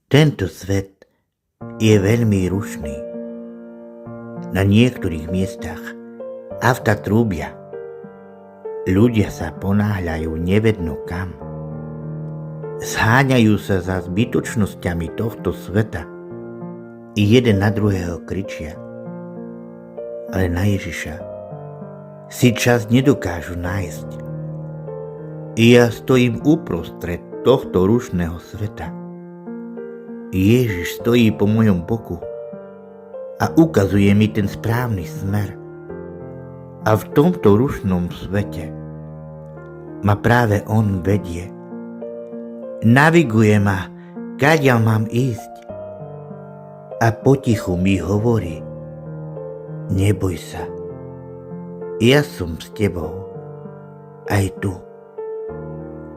Tento svet je veľmi rušný. Na niektorých miestach auta trúbia. Ľudia sa ponáhľajú nevedno kam. Zháňajú sa za zbytočnosťami tohto sveta. I jeden na druhého kričia. Ale na Ježiša si čas nedokážu nájsť. I ja stojím uprostred tohto rušného sveta. Ježiš stojí po mojom boku a ukazuje mi ten správny smer. A v tomto rušnom svete ma práve on vedie. Naviguje ma, kadiaľ mám ísť. A potichu mi hovorí: neboj sa, ja som s tebou aj tu,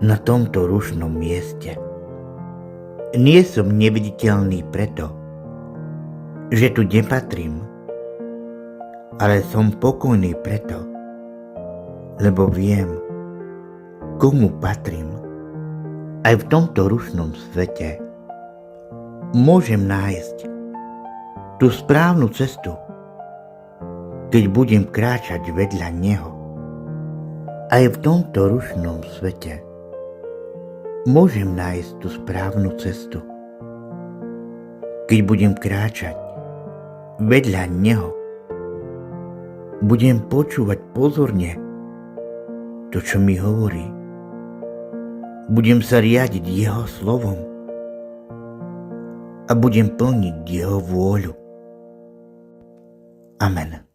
na tomto rušnom mieste. Nie som neviditeľný preto, že tu nepatrím, ale som pokojný preto, lebo viem, komu patrím. Aj v tomto rušnom svete môžem nájsť tú správnu cestu, keď budem kráčať vedľa neho. Aj v tomto rušnom svete môžem nájsť tú správnu cestu, keď budem kráčať vedľa neho. Budem počúvať pozorne to, čo mi hovorí. Budem sa riadiť jeho slovom a budem plniť jeho vôľu. Amen.